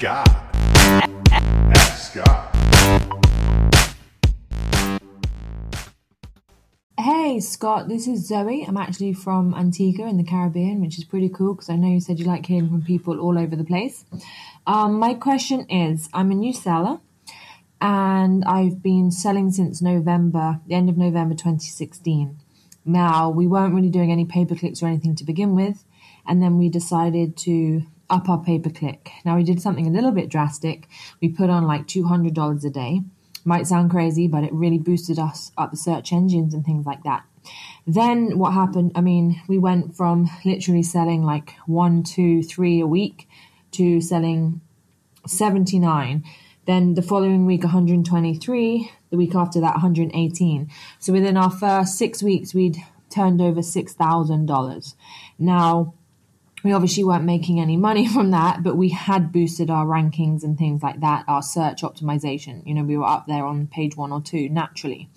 God. Ask God. Hey Scott, this is Zoe. I'm actually from Antigua in the Caribbean, which is pretty cool because I know you said you like hearing from people all over the place. My question is, I'm a new seller and I've been selling since November, the end of November 2016. Now, we weren't really doing any pay-per-clicks or anything to begin with, and then we decided to up our pay-per-click. Now, we did something a little bit drastic. We put on like $200 a day. Might sound crazy, but it really boosted us up the search engines and things like that. Then what happened, we went from literally selling like 1, 2, 3 a week to selling 79. Then the following week, 123. The week after that, 118. So within our first 6 weeks, we'd turned over $6,000. Now, we obviously weren't making any money from that, but we had boosted our rankings and things like that, our search optimization. We were up there on page 1 or 2 naturally.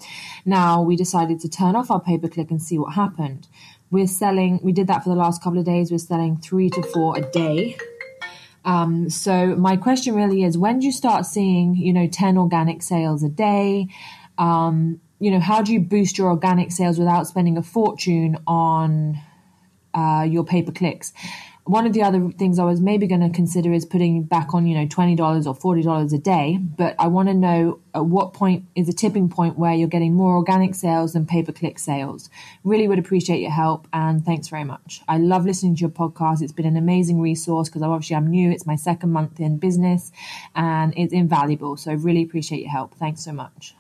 Now, we decided to turn off our pay-per-click and see what happened. We did that for the last couple of days. We're selling 3 to 4 a day. So my question really is, when do you start seeing, 10 organic sales a day? How do you boost your organic sales without spending a fortune on your pay-per-clicks? One of the other things I was maybe going to consider is putting back on, $20 or $40 a day. But I want to know at what point is a tipping point where you're getting more organic sales than pay-per-click sales. Really would appreciate your help, and thanks very much. I love listening to your podcast. It's been an amazing resource because obviously I'm new. It's my second month in business and it's invaluable. So I really appreciate your help. Thanks so much.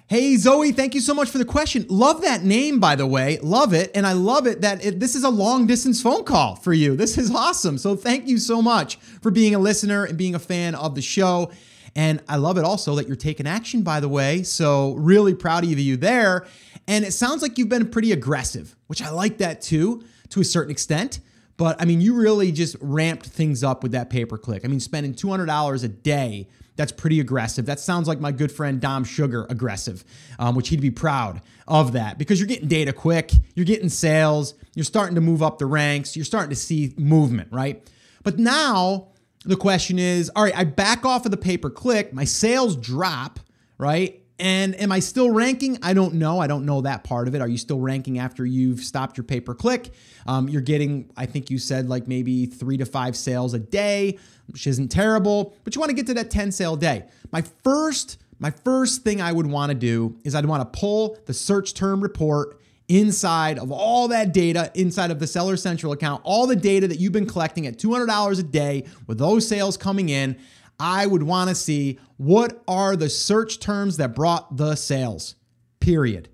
Hey, Zoe, thank you so much for the question. Love that name, by the way. Love it. And I love it that this is a long distance phone call for you. This is awesome. So thank you so much for being a listener and being a fan of the show. And I love it also that you're taking action, by the way. So really proud of you there. And it sounds like you've been pretty aggressive, which I like that too, to a certain extent. But you really just ramped things up with that pay-per-click. Spending $200 a day, that's pretty aggressive. That sounds like my good friend Dom Sugar aggressive, which he'd be proud of that because you're getting data quick, you're getting sales, you're starting to move up the ranks, you're starting to see movement, right? But now the question is, all right, I back off of the pay-per-click, my sales drop, right? And am I still ranking? I don't know. I don't know that part of it. Are you still ranking after you've stopped your pay-per-click? You're getting, I think you said like maybe 3 to 5 sales a day, which isn't terrible, but you want to get to that 10 sale day. My first thing I would want to do is I'd want to pull the search term report inside of all that data, inside of the Seller Central account, all the data that you've been collecting at $200 a day with those sales coming in. I would want to see what are the search terms that brought the sales, period.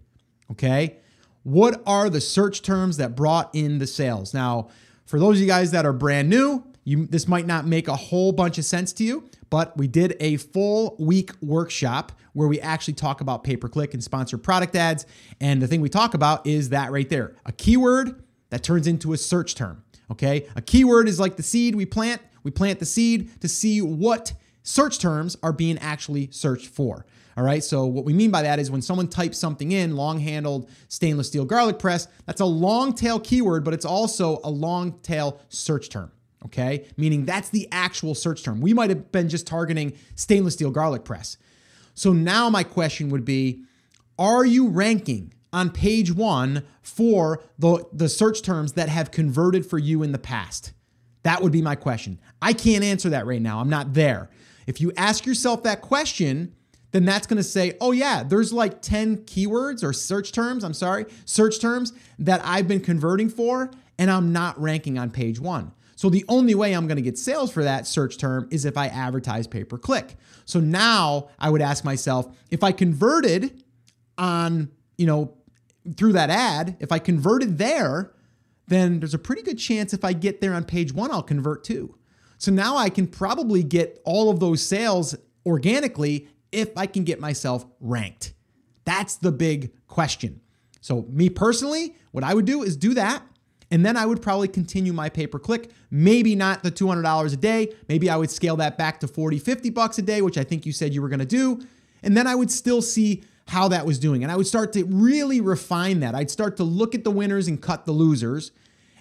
Okay. What are the search terms that brought in the sales? Now, for those of you guys that are brand new, this might not make a whole bunch of sense to you, but we did a full week workshop where we actually talk about pay-per-click and sponsored product ads. And the thing we talk about is that right there, a keyword that turns into a search term. Okay. A keyword is like the seed we plant. We plant the seed to see what search terms are being actually searched for. All right. So what we mean by that is when someone types something in, long-handled stainless steel garlic press, that's a long tail keyword, but it's also a long tail search term. Okay. Meaning that's the actual search term. We might have been just targeting stainless steel garlic press. So now my question would be, are you ranking on page 1 for the search terms that have converted for you in the past? That would be my question. I can't answer that right now. I'm not there. If you ask yourself that question, then that's going to say, oh yeah, there's like 10 keywords or search terms that I've been converting for, and I'm not ranking on page 1. So the only way I'm going to get sales for that search term is if I advertise pay-per-click. So now I would ask myself, if I converted on, through that ad, if I converted there, then there's a pretty good chance if I get there on page 1, I'll convert too. So now I can probably get all of those sales organically if I can get myself ranked. That's the big question. So me personally, what I would do is do that. And then I would probably continue my pay-per-click, maybe not the $200 a day. Maybe I would scale that back to $40, $50 a day, which I think you said you were going to do. And then I would still see how that was doing. And I would start to really refine that. I'd start to look at the winners and cut the losers.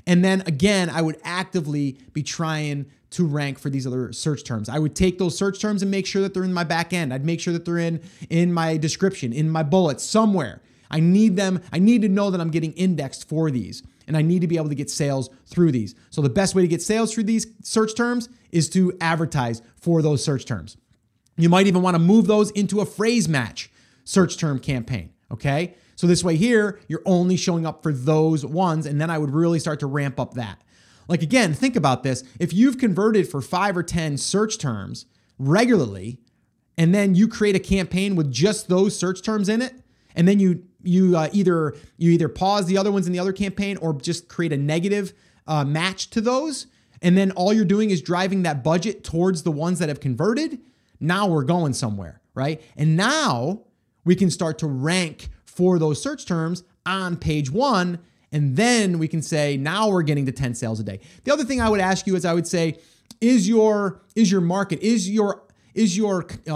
And then again, I would actively be trying to rank for these other search terms. I would take those search terms and make sure that they're in my back end. I'd make sure that they're in my description, in my bullets, somewhere. I need them. I need to know that I'm getting indexed for these, and I need to be able to get sales through these. So the best way to get sales through these search terms is to advertise for those search terms. You might even want to move those into a phrase match search term campaign, okay? So this way here, you're only showing up for those ones, and then I would really start to ramp up that. Like again, think about this. If you've converted for 5 or 10 search terms regularly, and then you create a campaign with just those search terms in it, and then you either pause the other ones in the other campaign or just create a negative match to those, and then all you're doing is driving that budget towards the ones that have converted, now we're going somewhere, right? And now we can start to rank for those search terms on page 1, and then we can say, now we're getting to 10 sales a day. The other thing I would ask you is I would say, is your market, is your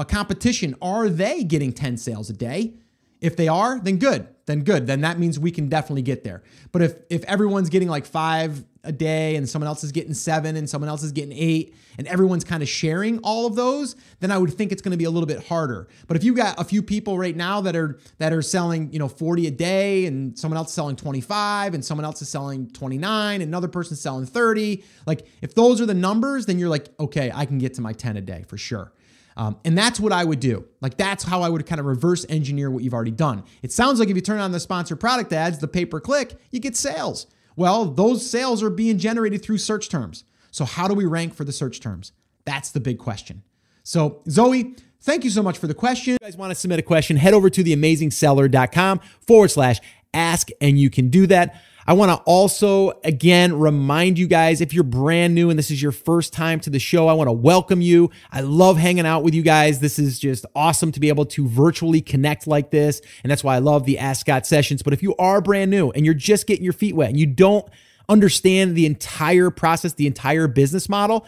competition, are they getting 10 sales a day? If they are, then good. Then that means we can definitely get there. But if everyone's getting like 5 a day and someone else is getting 7 and someone else is getting 8 and everyone's kind of sharing all of those, then I would think it's going to be a little bit harder. But if you got a few people right now that are selling, 40 a day and someone else is selling 25 and someone else is selling 29 and another person's selling 30, like if those are the numbers, then you're like, okay, I can get to my 10 a day for sure. And that's what I would do. Like that's how I would kind of reverse engineer what you've already done. It sounds like if you turn on the sponsored product ads, the pay-per-click, you get sales. Well, those sales are being generated through search terms. So how do we rank for the search terms? That's the big question. So Zoe, thank you so much for the question. If you guys want to submit a question, head over to theamazingseller.com/ask, and you can do that. I want to also, again, remind you guys, if you're brand new and this is your first time to the show, I want to welcome you. I love hanging out with you guys. This is just awesome to be able to virtually connect like this. And that's why I love the Ask Scott sessions. But if you are brand new and you're just getting your feet wet and you don't understand the entire process, the entire business model,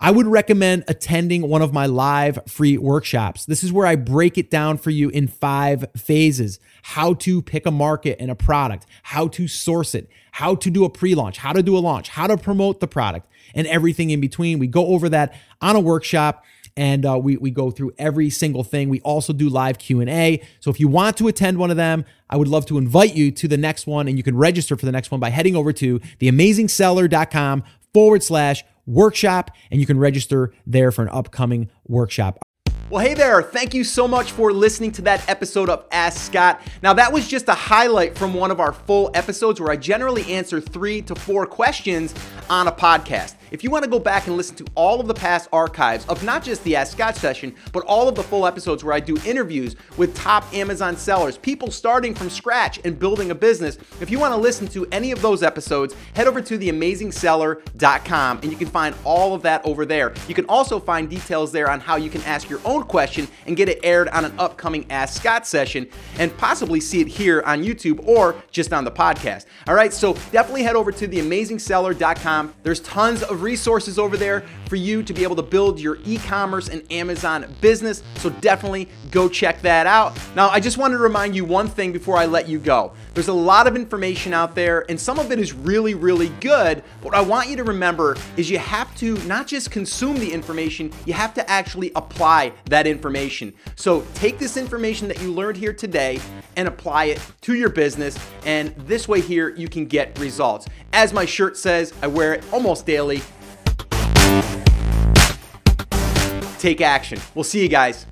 I would recommend attending one of my live free workshops. This is where I break it down for you in 5 phases: how to pick a market and a product, how to source it, how to do a pre-launch, how to do a launch, how to promote the product, and everything in between. We go over that on a workshop, and we go through every single thing. We also do live Q&A. So if you want to attend one of them, I would love to invite you to the next one, and you can register for the next one by heading over to theamazingseller.com/workshop, and you can register there for an upcoming workshop. Well, hey there. Thank you so much for listening to that episode of Ask Scott. Now, that was just a highlight from one of our full episodes where I generally answer 3 to 4 questions on a podcast. If you want to go back and listen to all of the past archives of not just the Ask Scott session, but all of the full episodes where I do interviews with top Amazon sellers, people starting from scratch and building a business, if you want to listen to any of those episodes, head over to theamazingseller.com and you can find all of that over there. You can also find details there on how you can ask your own question and get it aired on an upcoming Ask Scott session and possibly see it here on YouTube or just on the podcast. All right, so definitely head over to theamazingseller.com. There's tons of resources over there for you to be able to build your e-commerce and Amazon business. So definitely go check that out. Now, I just wanted to remind you one thing before I let you go. There's a lot of information out there and some of it is really, really good. What I want you to remember is you have to not just consume the information, you have to actually apply that information. So take this information that you learned here today and apply it to your business. And this way here, you can get results. As my shirt says, I wear it almost daily. Take action. We'll see you guys.